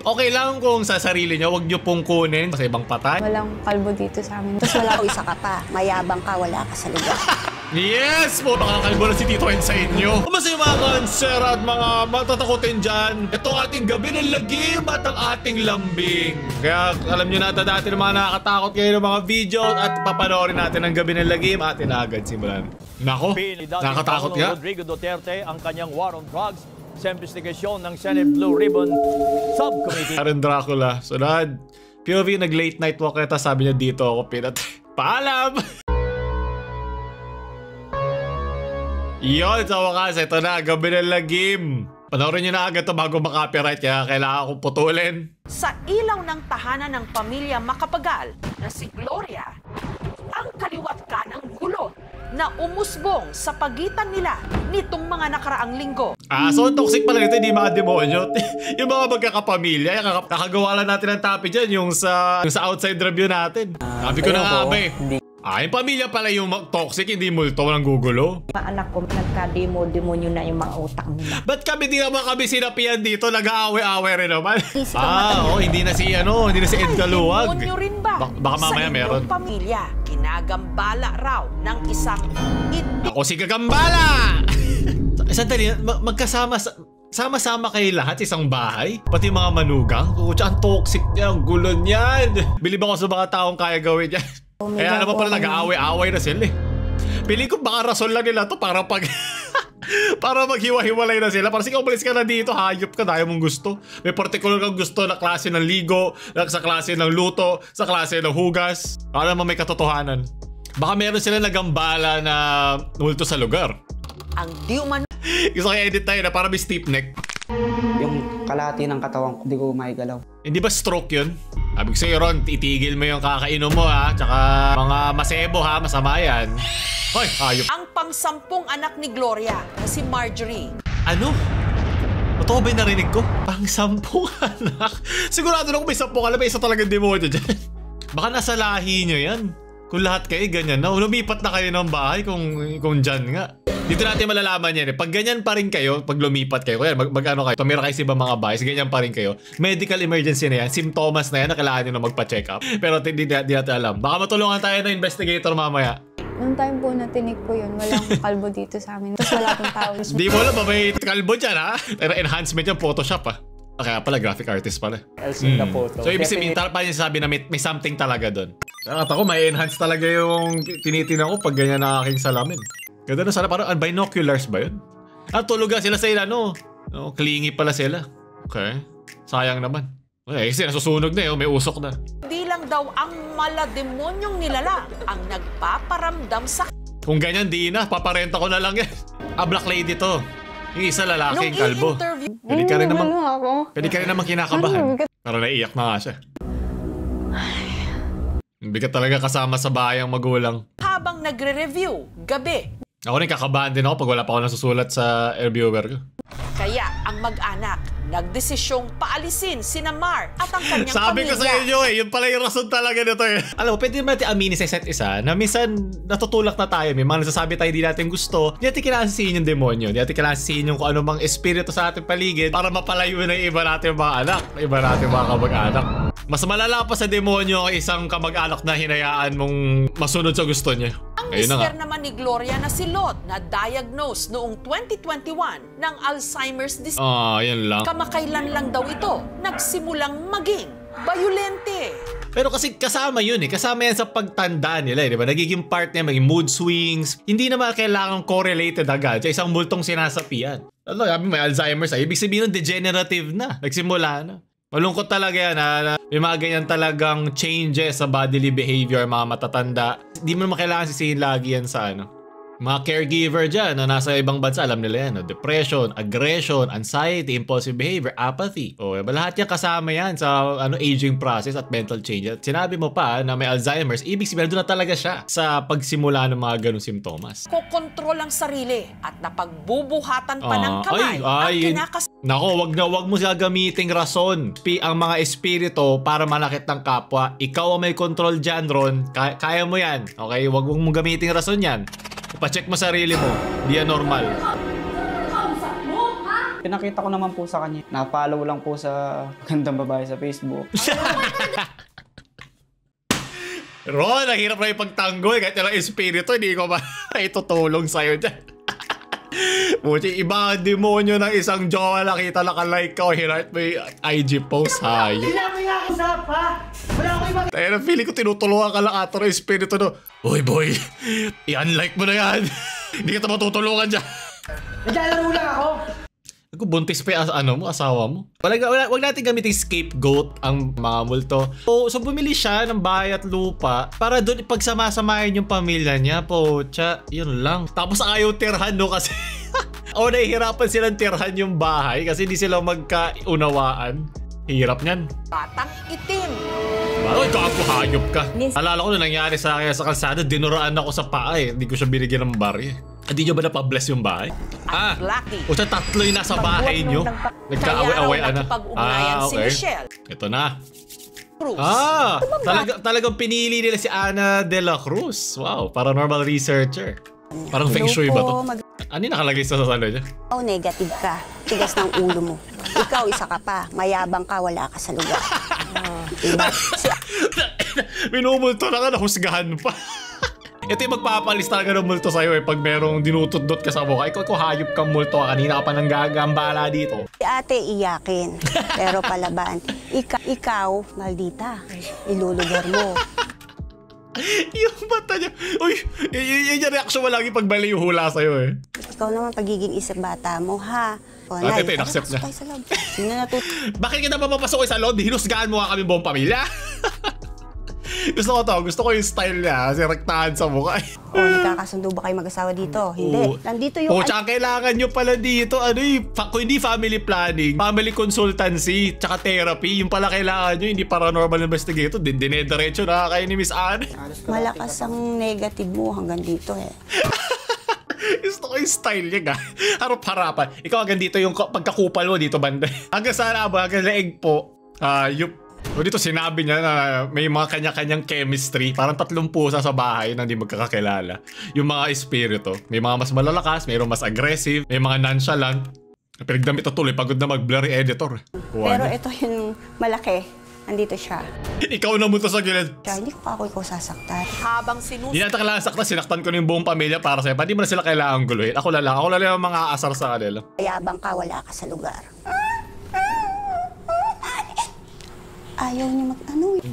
Okay lang kung sa sarili nyo, huwag nyo pong kunin sa ibang patay. Walang kalbo dito sa amin. Tapos wala ko isa ka pa. Mayabang ka, wala ka sa lugar. Yes po! Nakakalbo na si Tito Hen sa inyo. Kumusta yung mga cancer at mga matatakotin dyan? Ito ating gabi ng lagim at ang ating lambing. Kaya alam nyo na dati ng mga nakakatakot kayo ng mga video at papanoorin natin ang gabi ng lagim at agad simulan. Nako, nakakatakot nga. Rodrigo Duterte ang kanyang war on drugs sa investigasyon ng Senate Blue Ribbon Subcommittee. Karen Dracula. Sunod. POV nag-late night walk kita. Sabi niya dito ako pinatay. Paalam! Yon, sa wakas, ito na, gabi ng lagim. Panoorin nyo na agad ito bago makapiright, kaya kailangan kong putulin. Sa ilaw ng tahanan ng pamilya Macapagal na si Gloria, ang kaliwat ka ng gulo na umusbong sa pagitan nila nitong mga nakaraang linggo. So toxic pala nito, hindi mga demonyo. Yung mga magkakapamilya, kakagawa lang natin ng topic dyan, yung sa outside review natin. Sabi ko na nga ba eh. Yung pamilya pala yung toxic, hindi multo ng gugulo. Mga anak ko, nagka-demonyo na yung mga utak nila. Ba't kami di naman kami sinapian dito? Nag-aaway-aaway rin naman. Hindi na si Ed Kaluwag. Demonyo rin ba? Baka mamaya meron. Sa pamilya, kinagambala raw ng isang Ako si Gagambala! Sandali, magkasama sama-sama kayo lahat sa isang bahay? Pati mga manugang? Ang toxic niya, ang gulo niyan. Bilib ako sa mga taong kaya gawin yan. Kaya naman pala nag-aaway-aaway na sila eh. Piling ko baka rason lang nila to para para maghiwa-hiwalay na sila. Para sige, umalis ka na dito, hayop ka, dahil mong gusto. May particular kang gusto na klase ng ligo, sa klase ng luto, sa klase ng hugas. Para naman may katotohanan. Baka meron sila nagambala na multo sa lugar. ang di umano. Gusto kayo edit tayo na para may steep neck. Yung kalahati ng katawan ko, hindi ko maigalaw. Hindi ba stroke yun? Abig sa'yo Ron, itigil mo yung kakainom mo ha. Tsaka mga masebo ha, masama yan. Hoy, ayop. Ang pang-10 anak ni Gloria na si Marjorie. Ano? Totoo ba yung narinig ko? Pang-10 anak? Sigurado na kung may 10 anak, may isa talagang demonyo dyan. Baka nasa lahi nyo yan. Kung lahat kayo ganyan na, lumipat na kayo ng bahay kung dyan nga. Dito natin malalaman yan eh. Pag ganyan pa rin kayo, pag lumipat kayo, kaya mag-ano kayo, tumira kayo sa ibang mga bahay, ganyan pa rin kayo. Medical emergency na yan, symptoms na yan, na kailangan nyo na magpa-check up. Pero hindi natin alam. Baka matulungan tayo ng investigator mamaya. Noong time po na tinig ko yun, walang kalbo dito sa amin. Tapos wala akong tao. Di mo alam ba may kalbo dyan ha? Pero enhancement yan, Photoshop ha. Kaya pala, graphic artist pala. Else in the photo. So ibig sabihin, pa niya sabi na may something talaga doon. At ako, may enhance talaga yung tinitingnan ko pag ganyan na aking salamin. Ganda na sana, parang binoculars ba yun? Tulugan sila sa ilan, no? Clingy pala sila. Okay. Sayang naman. Kasi nasusunog na may usok na. Di lang daw ang malademonyong nilalang ang nagpaparamdam sa... Kung ganyan, di na. Paparenta ko na lang yan. Black lady to. Yung isa lalaking kalbo. Pwede ka rin naman kinakabahan. Pero naiiyak na nga siya. Hindi ka talaga kasama sa bayang magulang. Habang nagre-review, gabi. Ako rin kakabahan din ako pag wala pa ako nasusulat sa air viewer ko. Kaya ang mag-anak nagdesisyong paalisin sina Mar at ang kanyang Sabi pamilya. ko sa inyo yun pala yung rason talaga nito eh. Alam mo, pwede naman natin aminin sa isa't isa na minsan natutulak na tayo. May mga nasasabi tayo di natin gusto. Hindi natin kailangan sisihin yung demonyo. Hindi natin kailangan sisihin yung kung ano mang espiritu sa ating paligid para mapalayo na yung iba natin mga anak. Iba natin mga kamag-anak. Mas malala pa sa demonyo ang isang kamag-anak na hinayaan mong masunod sa gusto niya. Ang mister naman ni Gloria na si Lot na diagnose noong 2021 ng Alzheimer's disease. Yan lang. Kamakailan lang daw ito nagsimulang maging bayolente. Pero kasi kasama yun eh. Kasama yan sa pagtanda nila eh. Diba? Nagiging part niya, maging mood swings. Hindi naman kailangan correlated agad sa isang multong sinasapian. May Alzheimer's ay ibig sabihin nun degenerative na. Nagsimula na. Malungkot talaga yan na may mga ganyan talagang changes sa bodily behavior, mga matatanda. Hindi mo naman kailangan sisihin lagi yan sa mga caregiver dyan na nasa ibang bansa, alam nila yan. Depression, aggression, anxiety, impulsive behavior, apathy. Lahat yan kasama yan sa aging process at mental change. At sinabi mo pa na may Alzheimer's, ibig sabihin doon na talaga siya sa pagsimula ng mga ganong simptomas. Kokontrol ang sarili at napagbubuhatan pa ng kamay ang kinakas... Nako, wag mo siya gamiting rason. Ang mga espiritu para manakit ng kapwa. Ikaw ang may control dyan, Ron. Kaya mo yan. Okay? Wag mo gamiting rason yan. Ipacheck mo sarili mo. Di yan normal. Pinakita ko naman po sa kanya. Na-follow lang po sa gandang babae sa Facebook. Ron, ang hirap na ipagtanggol. Kahit yung espiritu, hindi ko ba itutulong sa'yo dyan. Buti, iba ang demonyo ng isang jowa. Nakita nakalike ka o hinart mo yung IG post. Hayo. Hindi namin nga usap, ha? Wala akong ibang... Tayo na, feeling ko tinutulungan ka lang ato ng espiritu no. Uy, boy, i-unlike mo na yan. Hindi kita matutulungan dyan. Naglalaro lang ako. Buntis pa yung asawa mo. Wag natin gamitin scapegoat ang mga multo. So bumili siya ng bahay at lupa para doon ipagsama-samahin yung pamilya niya po. Yun lang. Tapos ayaw tirhan no kasi o nahihirapan silang tirhan yung bahay kasi hindi sila magkaunawaan. Hirap niyan. Batang itim. Ay, gago, hayop ka. Alala ko na nangyari sa akin sa kalsada, dinuraan ako sa paa eh. Hindi ko siya binigyan ng barya. Hindi nyo ba napabless yung bahay? Blackie. O sa tatlo yung nasa bahay nyo. Nagkaaway-away na. Si Michelle Ito na. Cruz. Talagang pinili nila si Ana de la Cruz. Wow, paranormal researcher. Parang feng shui ba to? Ano yung nakalagay sa sasalo niya? Ikaw, negative ka. Tigas ng ulo mo. Ikaw, isa ka pa. Mayabang ka, wala ka sa lugar. Diba? Minumulto na ka, nahusgahan pa. Ito yung magpapalis talaga ng multo sa'yo eh. Pag merong dinutut-dot ka sa mukha. Ikaw hayop kang multo ka. Kanina ka pa nang gagambala dito. Si ate iyakin. Pero palaban. Ikaw, maldita. Ilulugar mo. Yung mata niya. Uy, yun yung reaction mo lagi pag mali yung hula sa'yo eh. Ikaw naman pagiging isip bata mo, ha? Ate, in-accept niya. Sino Bakit kita papapasok sa loob? Hinusgaan mo nga kami buong pamilya. Gusto ko yung style niya. Kasi rektahan sa mukha. Nagkakasundo ba kayo mag-asawa dito? Hindi. Nandito yung... Tsaka kailangan nyo pala dito. Kung hindi family planning, family consultancy, tsaka therapy, yung pala kailangan nyo, hindi paranormal investigator. Dinediretso na kayo ni Miss Anne. Malakas ang negative mo hanggang dito eh. Gusto ko yung style niya ga. Harap-harapan. Ikaw hanggang dito yung pagkakupal mo dito banda. Hanggang sana ba? Hanggang leeg po. Dito sinabi niya na may mga kanya-kanyang chemistry. Parang 3 pusa sa bahay na hindi magkakakilala. Yung mga espiritu. May mga mas malalakas, mayroong mas aggressive, may mga nonchalant. Pinagdamit ito tuloy, pagod na mag-blurry editor. Pero ito yung malaki. Andito siya. Ikaw na munta sa gilid. Hindi ko ako ikaw sasaktan. Habang sinusok. Hindi natin kailangan saktan. Sinaktan ko na yung buong pamilya para sa'yo. Hindi mo na sila kailangan guluhin. Ako lang yung mga asar sa kanila. Mayabang ka, wala ka sa lugar. Ayaw niya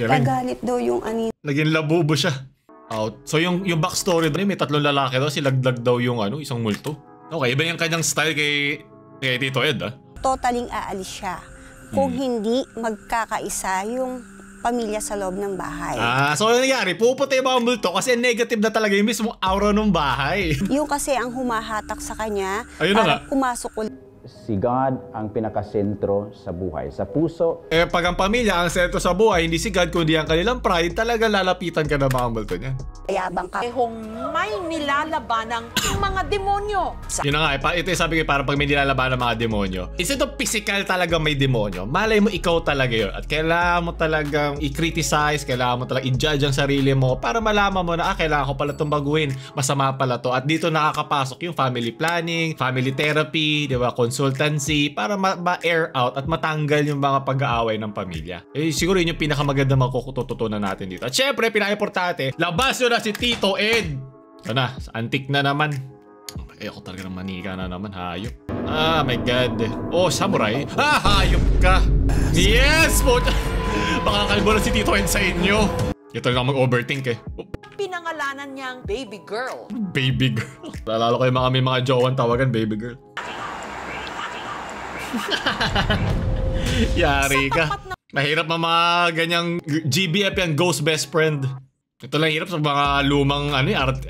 Pagalit daw yung anin. Naging labubo siya. Out. So yung backstory doon, may 3 lalaki daw. Silaglag daw yung isang multo. Okay, iba yung kanyang style kay Tito Ed Totaling aalis siya. Kung hindi magkakaisa yung pamilya sa loob ng bahay. So ano nangyari? Pupunta yung mga multo kasi negative na talaga yung mismong aura ng bahay. Yung kasi ang humahatak sa kanya para pumasok ulit. Si God ang pinakasentro sa buhay, sa puso. Pag ang pamilya ang sentro sa buhay, hindi si God kundi ang kanilang pride, talaga lalapitan ka na mga multo niyan. Mayabang ka. May nilalabanang mga demonyo. Yun na nga, ito yung sabi ko parang pag may nilalaban ng mga demonyo. Instead of physical talaga may demonyo, malay mo ikaw talaga yun. At kailangan mo talagang i-criticize, kailangan mo talagang i-judge ang sarili mo para malaman mo na kailangan ko pala itong baguhin. Masama pala to. At dito nakakapasok yung family planning, family therapy, di ba, consultancy, para ma-air out at matanggal yung mga pag-aaway ng pamilya. Siguro yun yung pinakamaganda makukututunan natin dito. At syempre, pinaka-importante, labas yun na si Tito Ed. Ito na, antik na naman. Ayoko talaga ng manika na naman, hayop. My God. Samurai. Hayop ka. Yes! Baka kalbo na si Tito Ed sa inyo. Ito lang mag-overthink eh. Pinangalanan niyang baby girl. Baby girl. Naalala ko yung may mga jowan tawagan, baby girl. Yari ka. Mahirap mga ganyang GBF yan, ghost best friend. Ito lang hirap sa mga lumang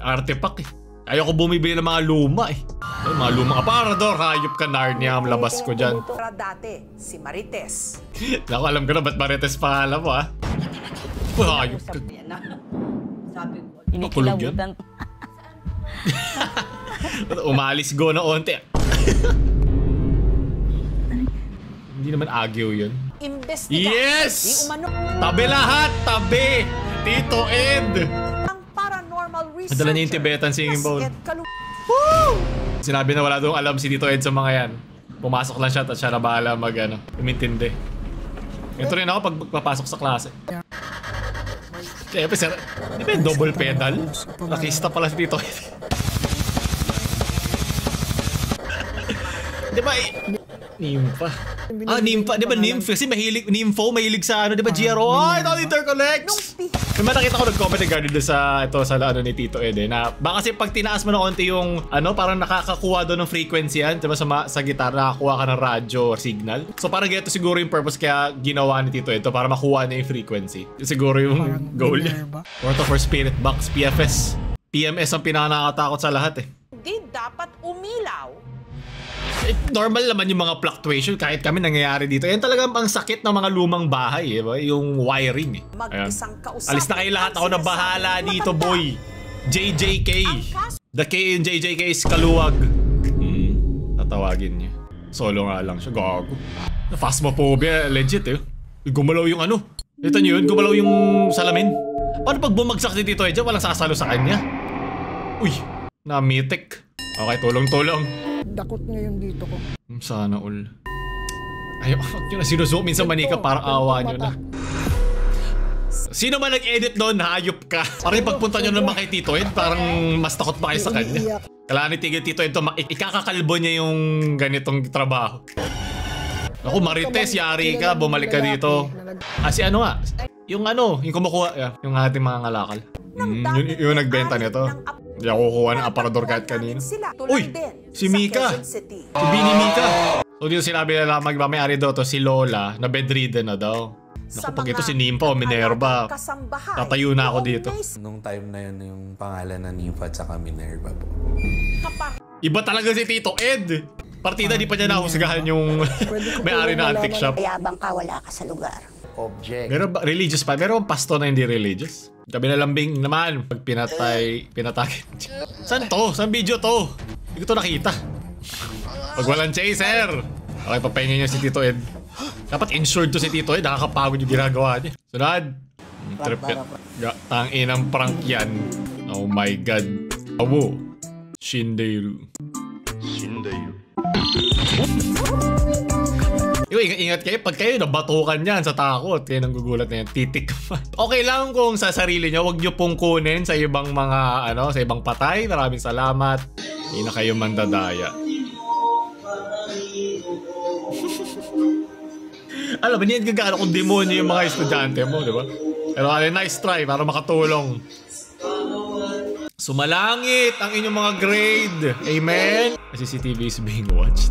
artifact eh. Ayoko bumibili ng mga luma eh. Mga lumang aparador, hayop ka, Narnia ang labas ko dyan. Para dati, si Marites. Naku, alam ko na ba't Marites pangalan mo ha? Hayop ka. Sabi ko, Makulog yan. Umalis go na onte. Hindi naman agyo yun. Investiga. Yes! Tabi lahat! Tabi! Tito Ed! Ang paranormal researcher. Nadala niya yung Tibetan singing bowl. Woo! Sinabi na wala doong alam si Tito Ed sa mga yan. Pumasok lang siya at siya na bahala umintindi. Ito rin ako pag papasok sa klase. Siyempre, sir, di ba yung double pedal? Nakista pala dito. Di ba Nympha. Nympha. Di ba Nymph? Kasi mahilig sa di ba GRO? Ito interconnects! May nakita ko nag-comment regarding sa ni Tito Ed na baka kasi pag tinaas mo na konti yung parang nakakakuha doon ng frequency yan. Diba sa gitar nakakakuha ka ng radyo or signal. So parang ganito siguro yung purpose kaya ginawa ni Tito Ed para makuha na yung frequency. Siguro yung goal niya. Portal for Spirit Box, PFS. PMS ang pinaka-nakakatakot sa lahat Di dapat umilaw. Normal naman yung mga fluctuation kahit kami nangyayari dito. Yan talaga ang sakit ng mga lumang bahay, yung wiring. Alis na kayo lahat, ako na bahala dito, boy. JJK. The K in JJK is kaluwag. Tatawagin niya. Solo nga lang siya, gago. Phasmophobia, legit Gumalaw yung Ito niyo yun, gumalaw yung salamin. Paano pag bumagsak si Tito Edja, walang sasalo sa kanya? Uy, na-mythic. Okay, tulong-tulong. Dakot ngayon dito ko. Sana all. Ayaw, yun na sinuzoom minsan manika parang awa nyo na. Sino man nag-edit doon, hayop ka. Parang pagpunta nyo naman kay Tito Ed, parang mas takot pa kayo sa kanya. Kailangan ni Tito Ed ikakakalbo niya yung ganitong trabaho. Ako, Marites, yari ka, bumalik ka dito. Si yung kumukuha, yung ating mga ngalakal. Yung nagbenta nito. Hindi ako kukuha ng aparador kahit kanino. Uy! Si Mika! Si Bini Mika! So dito sinabi nila magmamayari daw to si Lola na bedridden na daw. Naku, pag ito si Nympha o Minerva, tatayo na ako dito. Nung time na yun yung pangalan na Nympha at saka Minerva po. Iba talaga si Tito Ed! Partida di pa niya nahusgahan yung may-ari na antique shop. Mayabang ka, wala ka sa lugar. Object. Meron ba religious pa? Meron pasto na hindi religious? Kami na lambing naman pag pinatake. Saan to? Saan video to? Hindi ko to nakita. Pag walang chaser. Okay, papahingin niya si Tito Ed. Dapat insured to si Tito Ed. Nakakapagod yung ginagawa niya. Sunod. Trip yan. Tanginang prank yan. Oh my god. Awo. Shinderu. Ingat kayo, pag kayo nabatukan yan sa takot, kayo nang gugulat na yan, titik naman. Okay lang kung sa sarili nyo, huwag nyo pong kunin sa ibang mga, sa ibang patay. Maraming salamat. Hindi na kayo mandadaya. Alam ba, hindi gagano kung demonyo yung mga estudyante mo, di ba? Pero nice try para makatulong. Sumalangit ang inyong mga grade. Amen? CCTV is being watched.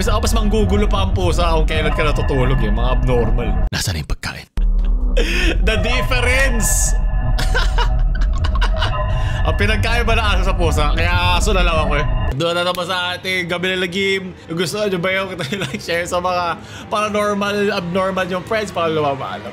Bisa mas manggugulo pa ang pusa kung kailan ka natutulog mga abnormal. Nasaan yung pagkain? The difference! Ang pinagkain ba na aso sa pusa? Kaya aso na lang ako Doon na naman sa ating gabi na lagim. Gusto nyo ba yung like share sa mga paranormal, abnormal yung friends para lumamaalam?